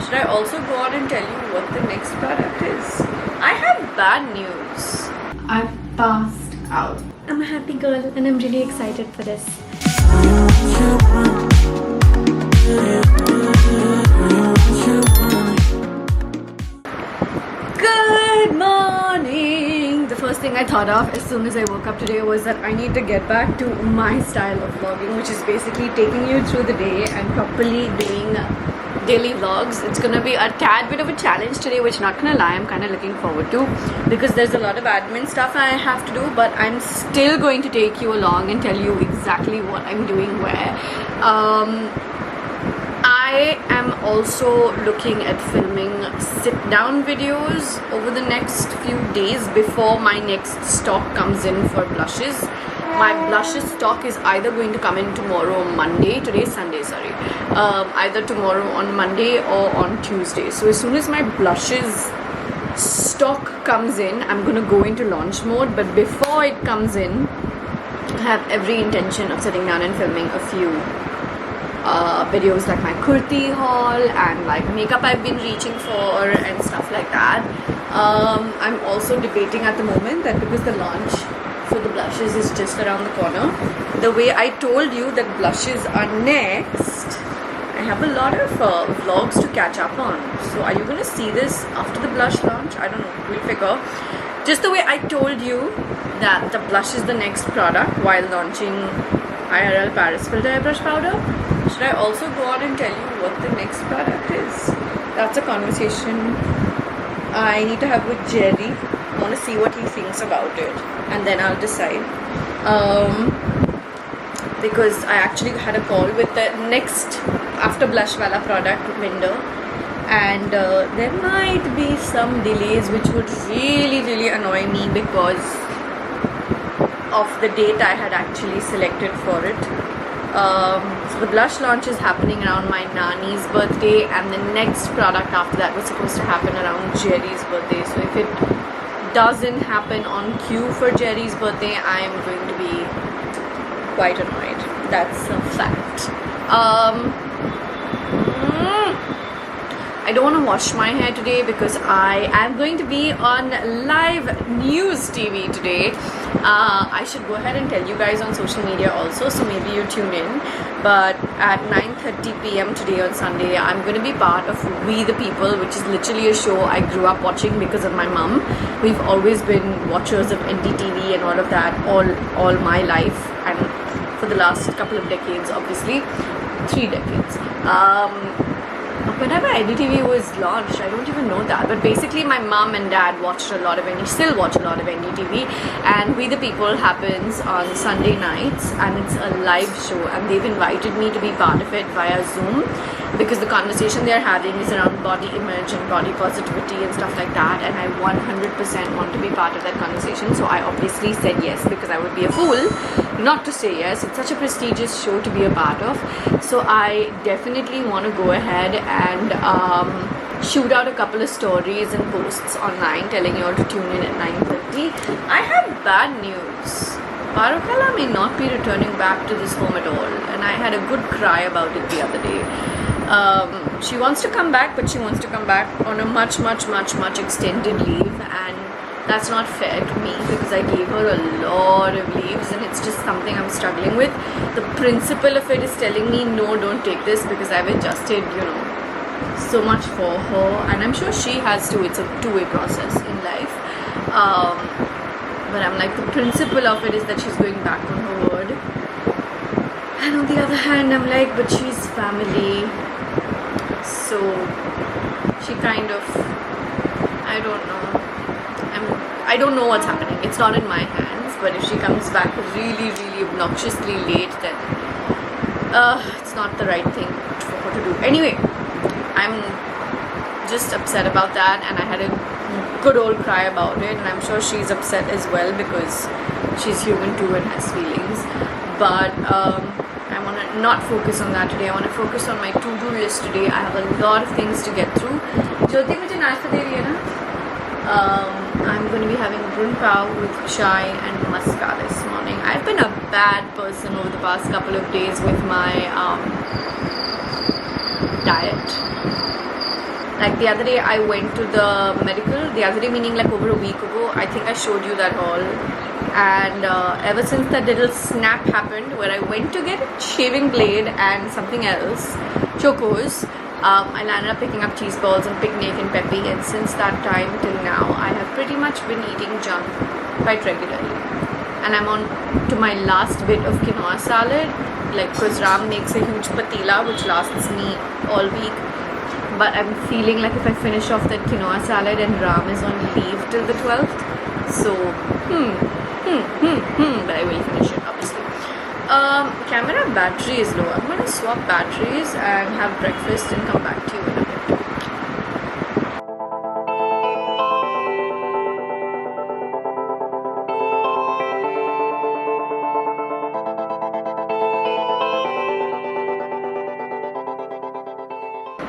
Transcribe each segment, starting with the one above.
Should I also go on and tell you what the next product is? I have bad news. I've passed out. I'm a happy girl and I'm really excited for this. Good morning! The first thing I thought of as soon as I woke up today was that I need to get back to my style of vlogging, which is basically taking you through the day and properly doing daily vlogs. It's gonna be a tad bit of a challenge today, which, not gonna lie, I'm kind of looking forward to, because there's a lot of admin stuff I have to do, but I'm still going to take you along and tell you exactly what I'm doing where. I am also looking at filming sit-down videos over the next few days before my next stock comes in for blushes. My blushes stock is either going to come in tomorrow or Monday. Today is Sunday, sorry. Either tomorrow on Monday or on Tuesday. So as soon as my blushes stock comes in, I'm going to go into launch mode. But before it comes in, I have every intention of sitting down and filming a few videos like my kurti haul and like makeup I've been reaching for and stuff like that. I'm also debating at the moment that because the launch for the blushes is just around the corner, the way I told you that blushes are next, I have a lot of vlogs to catch up on. So are you going to see this after the blush launch? I don't know, we'll figure. Just the way I told you that the blush is the next product while launching IRL Paris Filter Airbrush Powder, should I also go on and tell you what the next product is? That's a conversation I need to have with Jerry. I want to see what he thinks about it, and then I'll decide. Because I actually had a call with the next after blush wala product vendor, and there might be some delays which would really annoy me because of the date I had actually selected for it. So the blush launch is happening around my Nani's birthday, and the next product after that was supposed to happen around Jerry's birthday. So if it doesn't happen on cue for Jerry's birthday, I'm going to be quite annoyed. That's a fact. I don't want to wash my hair today because I am going to be on live news TV today. I should go ahead and tell you guys on social media also, so maybe you tune in. But at 9:30 p.m. today on Sunday, I'm going to be part of We the People, which is literally a show I grew up watching because of my mum. We've always been watchers of NDTV and all of that all my life, and for the last couple of decades, obviously 3 decades. Whenever NDTV was launched, I don't even know that, but basically my mom and dad watched a lot of still watch a lot of NDTV, and We the People happens on Sunday nights, and it's a live show, and they've invited me to be part of it via Zoom because the conversation they're having is around body image and body positivity and stuff like that, and I 100% want to be part of that conversation. So I obviously said yes, because I would be a fool not to say yes. It's such a prestigious show to be a part of, so I definitely want to go ahead and shoot out a couple of stories and posts online telling you all to tune in at 9:30. I have bad news. Parukala may not be returning back to this home at all, and I had a good cry about it the other day. She wants to come back, but she wants to come back on a much extended leave, and that's not fair to me because I gave her a lot of leaves, and it's just something I'm struggling with. The principle of it is telling me, no, don't take this, because I've adjusted, so much for her, and I'm sure she has too. It's a two-way process in life. But I'm like, the principle of it is that she's going back on her word. And on the other hand, I'm like, but she's family. So she kind of, I don't know. I don't know what's happening. It's not in my hands. But if she comes back really obnoxiously late, then it's not the right thing for her to do. Anyway, I'm just upset about that, and I had a good old cry about it, and I'm sure she's upset as well because she's human too and has feelings. But I want to not focus on that today. I want to focus on my to-do list today. I have a lot of things to get through. Jyoti mujhe naashta de rahi hai na? I'm going to be having brun pav with chai and muska this morning. I've been a bad person over the past couple of days with my diet. Like the other day I went to the medical, the other day meaning like over a week ago. I think I showed you that haul. And ever since that little snap happened where I went to get a shaving blade and something else, chocos, I landed up picking up cheese balls and picnic and peppy, and since that time till now I have pretty much been eating junk quite regularly. And I'm on to my last bit of quinoa salad, like because Ram makes a huge patila which lasts me all week. But I'm feeling like if I finish off that quinoa salad and Ram is on leave till the 12th, so but I will finish it obviously. Camera battery is low. I'm gonna swap batteries and have breakfast and come back to you in a bit.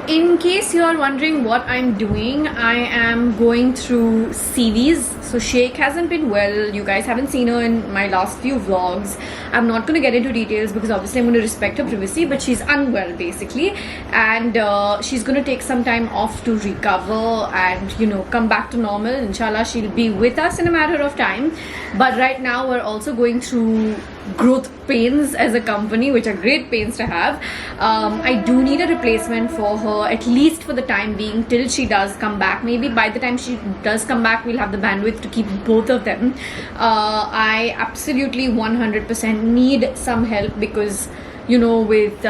In case you are wondering what I'm doing, I am going through CVs. So Sheikh hasn't been well. You guys haven't seen her in my last few vlogs. I'm not going to get into details because obviously I'm going to respect her privacy, but she's unwell basically, and she's going to take some time off to recover and, you know, come back to normal. Inshallah, she'll be with us in a matter of time. But right now we're also going through growth pains as a company, which are great pains to have. I do need a replacement for her, at least for the time being, till she does come back. Maybe by the time she does come back, we'll have the bandwidth to keep both of them. I absolutely 100% need some help because, you know, with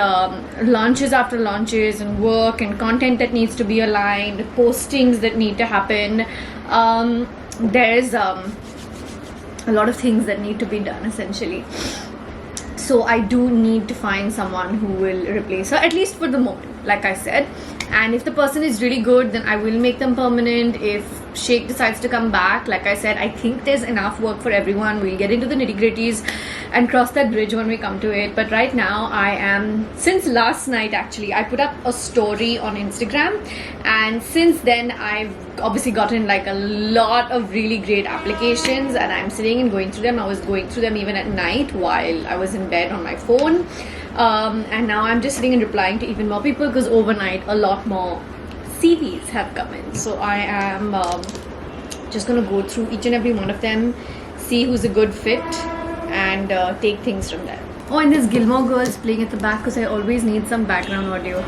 launches after launches and work and content that needs to be aligned, postings that need to happen, there's a lot of things that need to be done essentially. So I do need to find someone who will replace her, at least for the moment, like I said. And if the person is really good, then I will make them permanent. If Sheikh decides to come back, like I said, I think there's enough work for everyone. We'll get into the nitty-gritties and cross that bridge when we come to it. But right now I am, since last night actually, I put up a story on Instagram, and since then I've obviously gotten like a lot of really great applications, and I'm sitting and going through them. I was going through them even at night while I was in bed on my phone, and now I'm just sitting and replying to even more people because overnight a lot more CVs have come in. So I am just gonna go through each and every one of them, see who's a good fit, and take things from there. Oh, and there's Gilmore Girls playing at the back because I always need some background audio.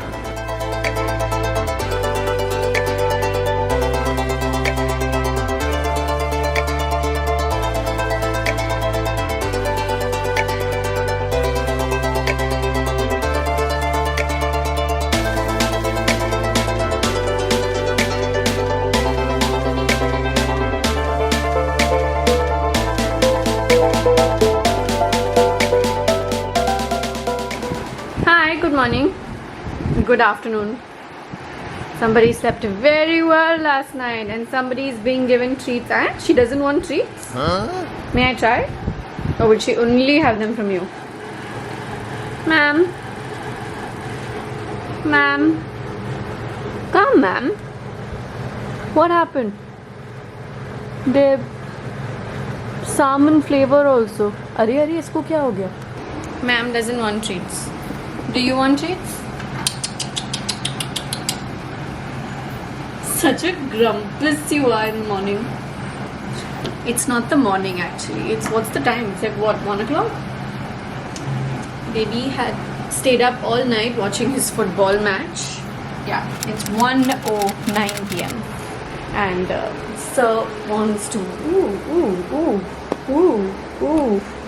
Good morning, good afternoon. Somebody slept very well last night and somebody is being given treats and she doesn't want treats. May I try? Or will she only have them from you? Ma'am? Ma'am? Come, ma'am. What happened? They salmon flavor also. Arey, isko kya ho gaya? Ma'am doesn't want treats. Do you want treats? Such a grumpus you are in the morning. It's not the morning actually. It's what's the time? It's like what, 1 o'clock? Baby had stayed up all night watching his football match. Yeah, it's 1:09 p.m. And Sir wants to ooh.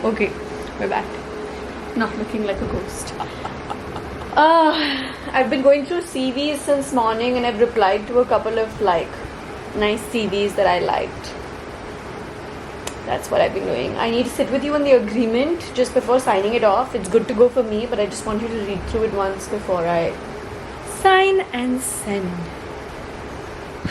Okay, we're back. Not looking like a ghost. I've been going through CVs since morning and I've replied to a couple of like nice CVs that I liked. That's what I've been doing. I need to sit with you on the agreement just before signing it off. It's good to go for me, but I just want you to read through it once before I sign and send.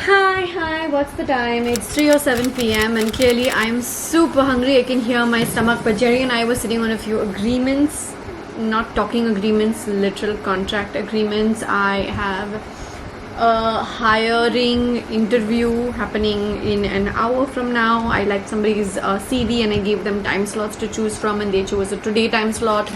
Hi, what's the time? It's 3:07 p.m. and clearly I'm super hungry. I can hear my stomach, but Jerry and I were sitting on a few agreements. Not talking agreements, literal contract agreements. I have a hiring interview happening in an hour from now. I liked somebody's CV and I gave them time slots to choose from and they chose a today time slot.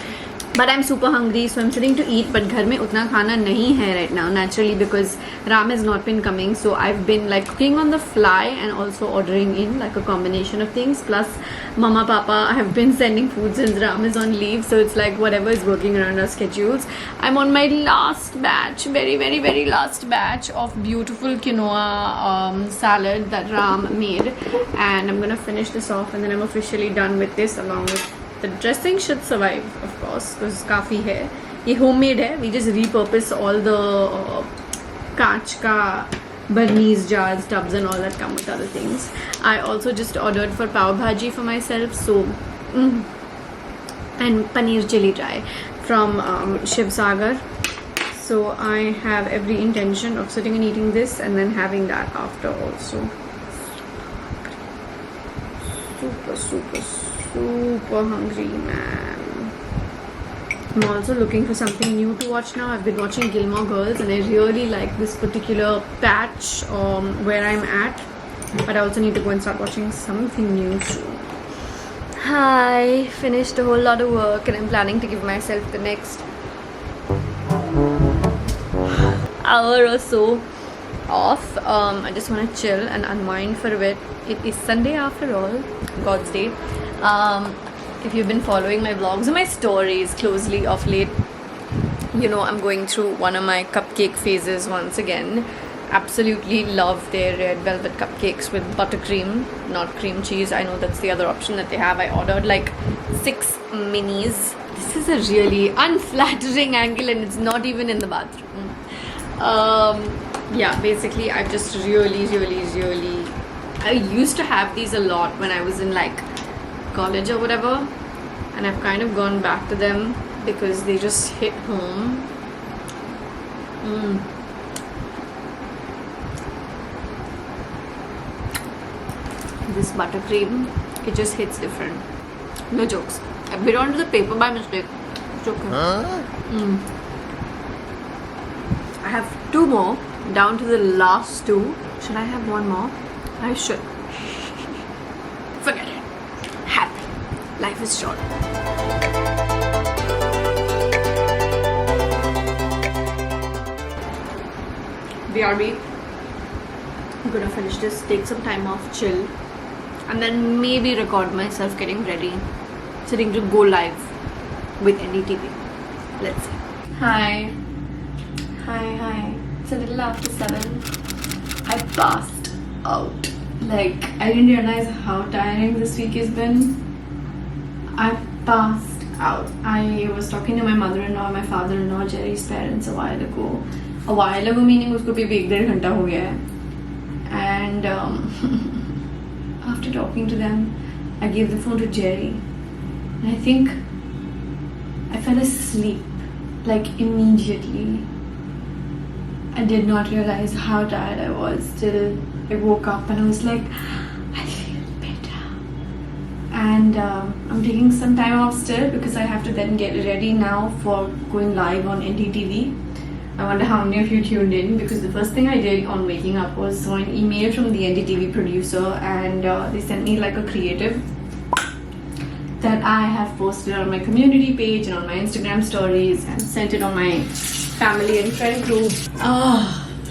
But I'm super hungry, so I'm sitting to eat. But घर में उतना खाना नहीं है right now, naturally, because Ram has not been coming. So I've been like cooking on the fly and also ordering in, like a combination of things. Plus, Mama, Papa, I have been sending food since Ram is on leave. So it's like whatever is working around our schedules. I'm on my last batch, very last batch of beautiful quinoa salad that Ram made, and I'm gonna finish this off, and then I'm officially done with this along with. The dressing should survive, of course, because काफ़ी है. ये homemade है. We just repurpose all the कांच का Burmese jars, tubs, and all that come with other things. I also just ordered for pav bhaji for myself. So, and paneer chili dry from Shiv Sagar. So I have every intention of sitting and eating this and then having that after also. Super hungry, man. I'm also looking for something new to watch now. I've been watching Gilmore Girls and I really like this particular patch where I'm at. But I also need to go and start watching something new soon. Hi, finished a whole lot of work and I'm planning to give myself the next hour or so off. I just want to chill and unwind for a bit. It is Sunday after all, God's day. If you've been following my vlogs or my stories closely of late, you know I'm going through one of my cupcake phases once again. Absolutely love their red velvet cupcakes with buttercream, not cream cheese. I know that's the other option that they have. I ordered like 6 minis. This is a really unflattering angle and it's not even in the bathroom. Yeah, basically I've just really I used to have these a lot when I was in like college or whatever, and I've kind of gone back to them because they just hit home. This buttercream, it just hits different. No jokes. I bit onto the paper by mistake. It's okay. I have 2 more, down to the last 2. Should I have 1 more? I should. Forget it. Happy. Life is short. BRB. I'm gonna finish this, take some time off, chill, and then maybe record myself getting ready, sitting to go live with NDTV. Let's see. Hi. It's a little after 7. I passed out. Like, I didn't realize how tiring this week has been. I passed out. I was talking to my mother-in-law, my father-in-law, Jerry's parents a while ago. A while ago meaning usko bhi 1.5 घंटा हो गया है. And after talking to them, I gave the phone to Jerry. And I think I fell asleep like immediately. I did not realize how tired I was till I woke up and I was like, I feel better. And I'm taking some time off still because I have to then get ready now for going live on NDTV. I wonder how many of you tuned in because the first thing I did on waking up was saw an email from the NDTV producer and they sent me like a creative that I have posted on my community page and on my Instagram stories and sent it on my family and friend group.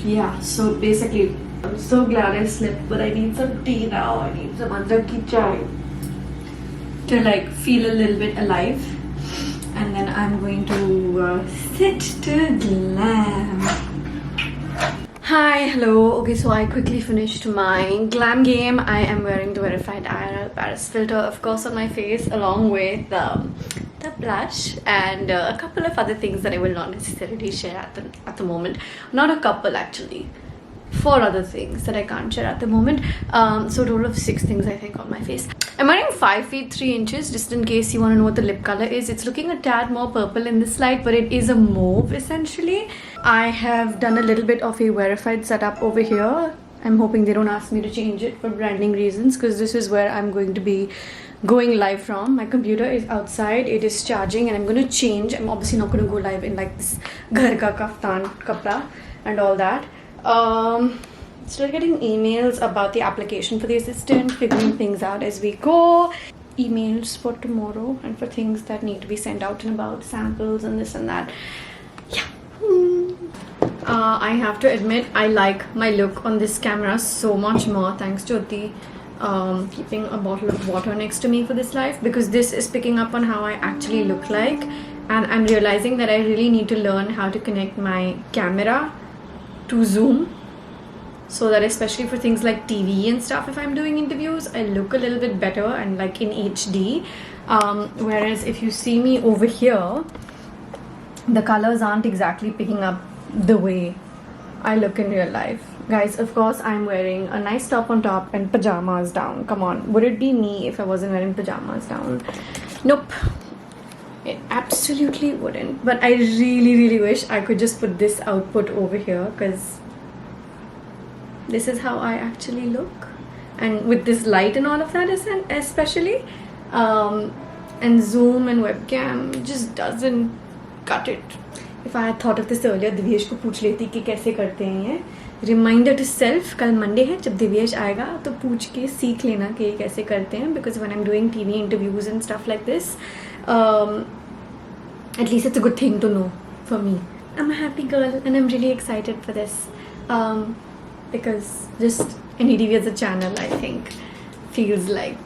Yeah, so basically I'm so glad I slept, but I need some tea now. I need some adrak ki chai to like feel a little bit alive. And then I'm going to sit to glam. Hi, hello. Okay, so I quickly finished my glam game. I am wearing the verified IRL Paris filter, of course, on my face, along with the blush and a couple of other things that I will not necessarily share at the moment. Not a couple, actually. 4 other things that I can't share at the moment. So a total of 6 things I think on my face. I'm wearing 5 feet 3 inches, just in case you want to know what the lip color is. It's looking a tad more purple in this light, but it is a mauve essentially. I have done a little bit of a verified setup over here. I'm hoping they don't ask me to change it for branding reasons because this is where I'm going to be going live from. My computer is outside, it is charging, and I'm going to change. I'm obviously not going to go live in like this ghar ka kaftan kapda and all that. Still getting emails about the application for the assistant, figuring things out as we go. emails for tomorrow and for things that need to be sent out and about, samples and this and that. Yeah. I have to admit, I like my look on this camera so much more thanks to Jyoti keeping a bottle of water next to me for this live, because this is picking up on how I actually look like, and I'm realizing that I really need to learn how to connect my camera to Zoom, so that especially for things like TV and stuff, if I'm doing interviews, I look a little bit better and like in HD. Whereas if you see me over here, the colors aren't exactly picking up the way I look in real life. Guys, of course I'm wearing a nice top on top and pajamas down. Come on, would it be me if I wasn't wearing pajamas down? Nope, it absolutely wouldn't. But I really wish I could just put this output over here, because this is how I actually look, and with this light and all of that especially, and Zoom and webcam just doesn't cut it. If I had thought of this earlier, Divyesh को पूछ लेती कि कैसे करते हैं ये. Reminder to self, कल Monday है, जब दिव्येश आएगा तो पूछ के सीख लेना कि ये कैसे करते हैं, because when I'm doing TV interviews and stuff like this, at least it's a good thing to know for me. I'm a happy girl and I'm really excited for this. Because just NEDV as a channel, I think, feels like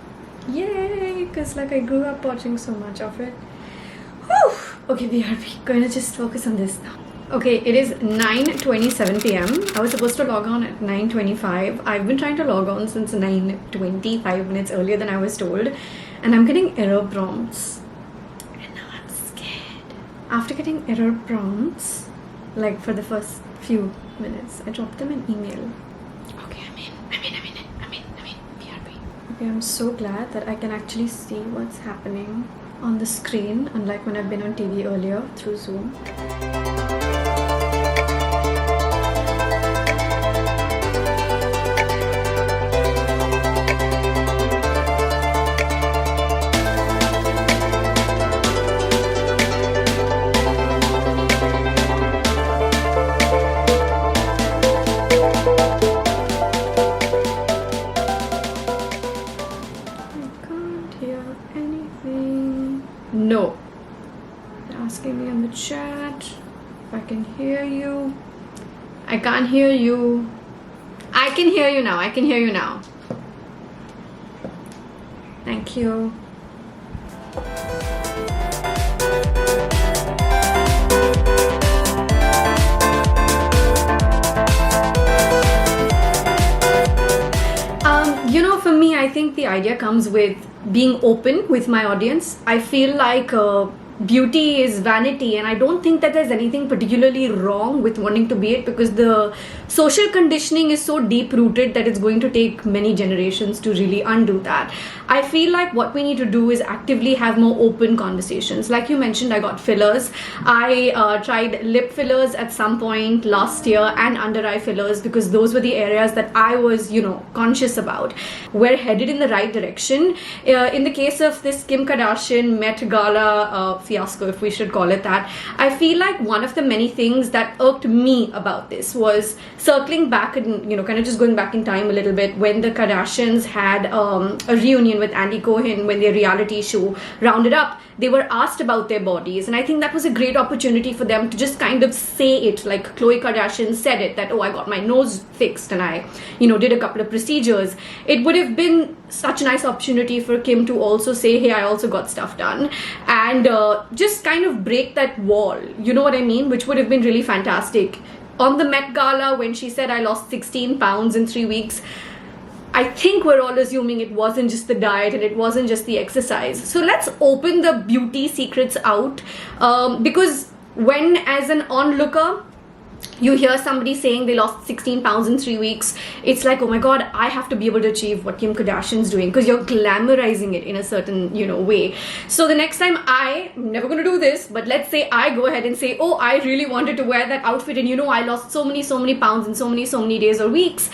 yay, because like I grew up watching so much of it. Whew. Okay, we are going to just focus on this now. Okay, it is 9:27 p.m. I was supposed to log on at 9:25. I've been trying to log on since 9:20, 5 minutes earlier than I was told, and I'm getting error prompts, and now I'm scared. After getting error prompts, like for the first few minutes, I dropped them an email. Okay, I'm in. BRB. Okay, I'm so glad that I can actually see what's happening on the screen, unlike when I've been on TV earlier through Zoom. No. They're asking me in the chat if I can hear you. I can't hear you. I can hear you now. I can hear you now. Thank you. You know, for me, I think the idea comes with being open with my audience. I feel like beauty is vanity, and I don't think that there's anything particularly wrong with wanting to be it, because the social conditioning is so deep rooted that it's going to take many generations to really undo that. I feel like what we need to do is actively have more open conversations. Like you mentioned, I got fillers. I tried lip fillers at some point last year, and under eye fillers, because those were the areas that I was, conscious about. We're headed in the right direction. In the case of this Kim Kardashian Met Gala fiasco, if we should call it that, I feel like one of the many things that irked me about this was circling back and, kind of just going back in time a little bit, when the Kardashians had a reunion with Andy Cohen, when their reality show rounded up. They were asked about their bodies, and I think that was a great opportunity for them to just kind of say it, like Khloe Kardashian said it, that, oh, I got my nose fixed and I, did a couple of procedures. It would have been such a nice opportunity for Kim to also say, hey, I also got stuff done, and just kind of break that wall, you know what I mean, which would have been really fantastic. On the Met Gala, when she said I lost 16 pounds in 3 weeks, I think we're all assuming it wasn't just the diet and it wasn't just the exercise. So let's open the beauty secrets out, because when, as an onlooker, you hear somebody saying they lost 16 pounds in 3 weeks, it's like, oh my god, I have to be able to achieve what Kim Kardashian's doing, because you're glamorizing it in a certain, way. So the next time, I'm never going to do this, but let's say I go ahead and say, oh, I really wanted to wear that outfit, and I lost so many pounds in so many days or weeks.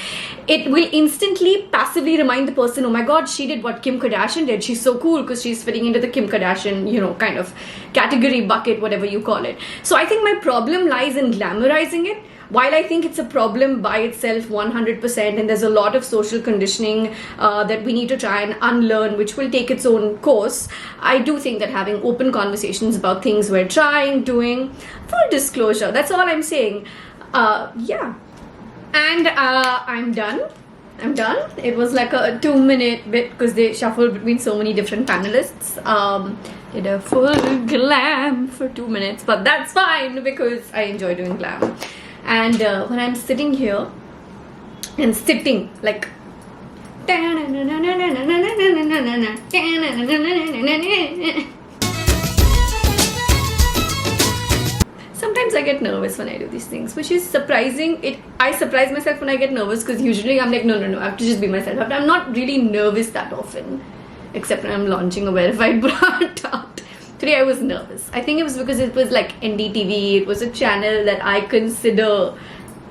It will instantly passively remind the person, oh my god, she did what Kim Kardashian did. She's so cool because she's fitting into the Kim Kardashian, kind of category bucket, whatever you call it. So I think my problem lies in glamorizing it. while I think it's a problem by itself 100%, and there's a lot of social conditioning that we need to try and unlearn, which will take its own course, I do think that having open conversations about things we're trying, doing, full disclosure, that's all I'm saying. Yeah. And I'm done. It was like a 2-minute bit because they shuffled between so many different panelists. Did a full glam for 2 minutes, but that's fine because I enjoy doing glam. And when I'm sitting here and sitting like sometimes I get nervous when I do these things, which is surprising. I surprise myself when I get nervous because usually I'm like, no, I have to just be myself. But I'm not really nervous that often, except when I'm launching a verified product. Today I was nervous. I think it was because it was like NDTV. It was a channel that I consider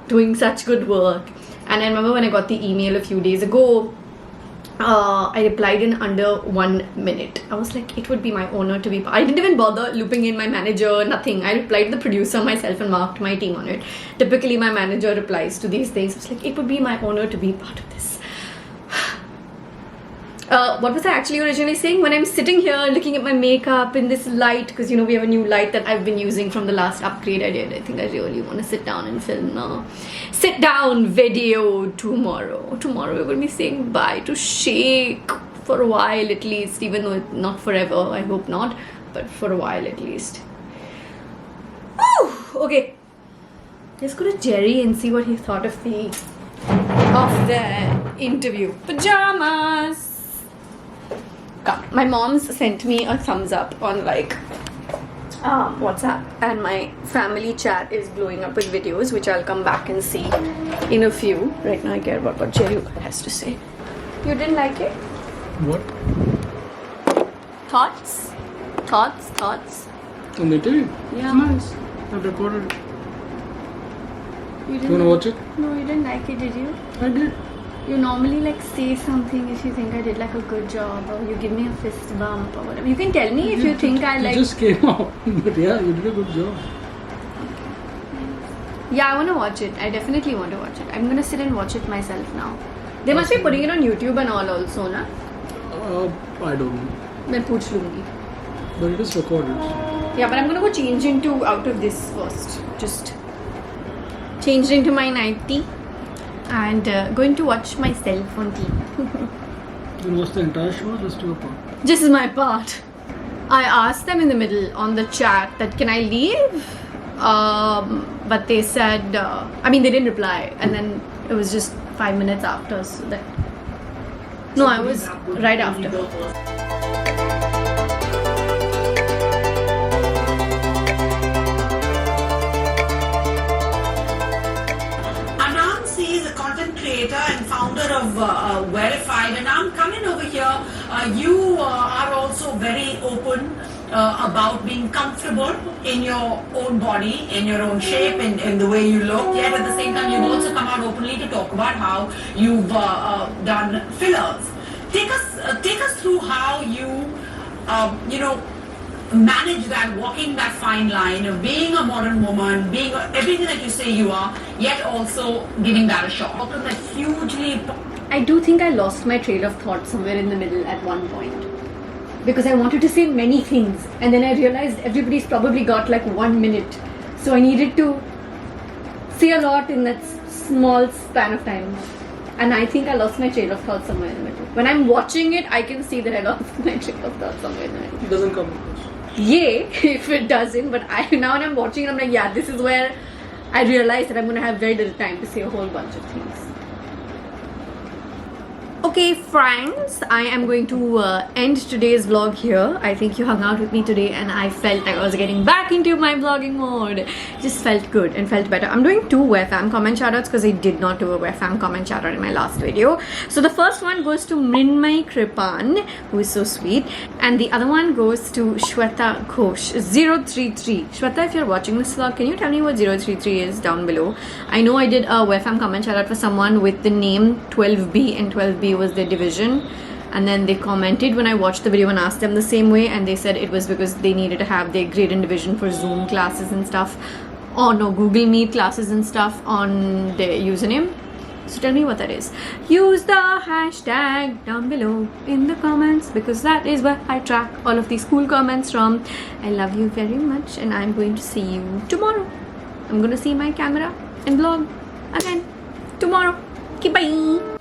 doing such good work. And I remember when I got the email a few days ago, I replied in under 1 minute. I was like, it would be my honor to be. I didn't even bother looping in my manager, nothing. I replied to the producer myself and marked my team on it. Typically, my manager replies to these things. I was like, it would be my honor to be part of this. What was I actually originally saying? When I'm sitting here looking at my makeup in this light, because you know we have a new light that I've been using from the last upgrade I did. I think I really want to sit down and film a sit down video tomorrow. Tomorrow we're going to be saying bye to Shake for a while at least, even though not forever, I hope not, but for a while at least. Oh, okay. Let's go to Jerry and see what he thought of the interview. Pajamas. My mom's sent me a thumbs up on like WhatsApp, and my family chat is blowing up with videos, which I'll come back and see in a few. Right now I care about what Jerry has to say. You didn't like it? What? Thoughts? On the interview? Yeah. It's nice. I've recorded it. You wanna watch it? No, you didn't like it, did you? I did. You normally like say something if you think I did like a good job, or you give me a fist bump or whatever. You can tell me if you think I like. It just came out. But yeah, you did a good job. Yeah, I want to watch it. I definitely want to watch it. I'm going to sit and watch it myself now. They must be putting it on YouTube and all also, na? I don't know. मैं पूछ लूँगी. But it is recorded. Yeah, but I'm going to go change into out of this first. Just change into my nightie and going to watch myself on TV. Then watch the entire show or just do a part? This is my part. I asked them in the middle on the chat that can I leave? But they said, I mean, they didn't reply, and then it was just 5 minutes after, so that. No, I was right after. Aanam C is a content creator and founder of Verified, and I'm coming over here. You are also very open about being comfortable in your own body, in your own shape, in the way you look. Yet at the same time, you've also come out openly to talk about how you've done fillers. Take us through how you manage that, walking that fine line of being a modern woman, being everything that you say you are, yet also giving that a shot. How come that hugely? I do think I lost my trail of thought somewhere in the middle at one point. Because I wanted to say many things, and then I realized everybody's probably got like 1 minute, so I needed to say a lot in that small span of time, and I think I lost my trail of thought somewhere in the middle. When I'm watching it, I can see that I lost my trail of thought somewhere in the middle. It doesn't come across. Yay, if it doesn't, but now when I'm watching it, I'm like, yeah, this is where I realized that I'm going to have very little time to say a whole bunch of things. Okay friends, I am going to end today's vlog here. I think you hung out with me today and I felt I was getting back into my vlogging mode. Just felt good and felt better. I'm doing 2 WebFam comment shoutouts because I did not do a WebFam comment shoutout in my last video. So the first one goes to Mrinmay Kripan, who is so sweet, and the other one goes to Shweta Ghosh 033. Shweta, if you're watching this vlog, can you tell me what 033 is down below? I know I did a WebFam comment shoutout for someone with the name 12B, and 12B was their division, and then they commented when I watched the video and asked them the same way, and they said it was because they needed to have their grade and division for Zoom classes and stuff. oh no, Google Meet classes and stuff on their username. So tell me what that is. Use the hashtag down below in the comments, because that is where I track all of these cool comments from. I love you very much, and I'm going to see you tomorrow. I'm going to see my camera and vlog again tomorrow. Okay, bye.